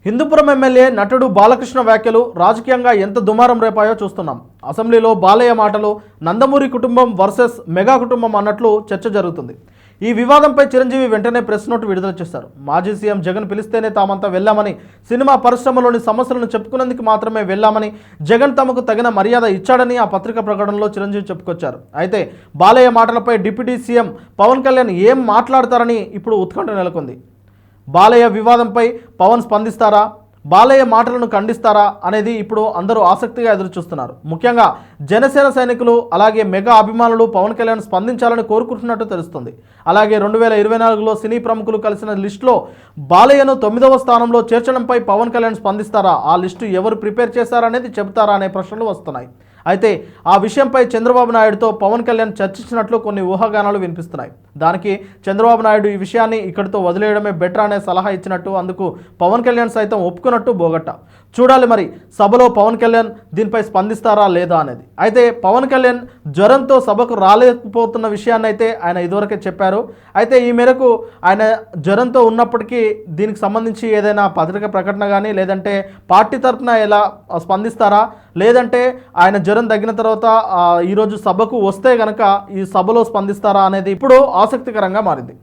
Hindupuram MLA నటుడు బాలకృష్ణ వ్యాఖ్యలు రాజకీయంగా ఎంత దుమారం రేపాయో చూస్తున్నాం. అసెంబ్లీలో బాలయ్య మాటలు నందమూరి కుటుంబం వర్సెస్ మెగా కుటుంబం అన్నట్లు చర్చ జరుగుతుంది. ఈ వివాదంపై చిరంజీవి వెంటనే ప్రెస్ నోట్ విడుదల చేశారు. మాజీ సీఎం జగన్ పిలిస్తేనే తామంతా వెళ్లామని, సినిమా పరిశ్రమలోని సమస్యలను చెప్పుకునేందుకు మాత్రమే వెళ్లామని, జగన్ తమకు తగిన మర్యాద ఇచ్చాడని ఆ పత్రిక ప్రకటనలో చిరంజీవి చెప్పుకొచ్చారు. అయితే బాలయ్య మాటలపై డిప్యూటీ సీఎం పవన్ కళ్యాణ్ ఏం మాట్లాడతారని ఇప్పుడు ఉత్కంఠ నెలకొంది. బాలయ్య వివాదంపై పవన్ స్పందిస్తారా, బాలయ్య మాటలను ఖండిస్తారా అనేది ఇప్పుడు అందరూ ఆసక్తిగా ఎదురుచూస్తున్నారు. ముఖ్యంగా జనసేన సైనికులు అలాగే మెగా అభిమానులు పవన్ కళ్యాణ్ స్పందించాలని కోరుకుంటున్నట్టు తెలుస్తుంది. అలాగే 2024లో సినీ ప్రముఖులు కలిసిన లిస్టులో బాలయ్యను 9వ స్థానంలో చేర్చడంపై పవన్ కళ్యాణ్ స్పందిస్తారా, ఆ లిస్టు ఎవరు ప్రిపేర్ చేశారనేది చెబుతారా అనే ప్రశ్నలు వస్తున్నాయి. అయితే ఆ విషయంపై చంద్రబాబు నాయుడుతో పవన్ కళ్యాణ్ చర్చించినట్లు కొన్ని ఊహాగానాలు వినిపిస్తున్నాయి. దానికి చంద్రబాబు నాయుడు ఈ విషయాన్ని ఇక్కడితో వదిలేయడమే బెటర్ అనే సలహా ఇచ్చినట్టు, అందుకు పవన్ కళ్యాణ్ సైతం ఒప్పుకున్నట్టు బోగట్ట. చూడాలి మరి సభలో పవన్ కళ్యాణ్ దీనిపై స్పందిస్తారా లేదా అనేది. అయితే పవన్ కళ్యాణ్ జ్వరంతో సభకు రాలేకపోతున్న విషయాన్ని అయితే ఆయన ఇదివరకే చెప్పారు. అయితే ఈ మేరకు ఆయన జ్వరంతో ఉన్నప్పటికీ దీనికి సంబంధించి ఏదైనా పత్రిక ప్రకటన కానీ లేదంటే పార్టీ తరఫున ఎలా స్పందిస్తారా, లేదంటే ఆయన జ్వరం తగ్గిన తర్వాత ఈరోజు సభకు వస్తే గనక ఈ సభలో స్పందిస్తారా అనేది ఇప్పుడు ఆసక్తికరంగా మారింది.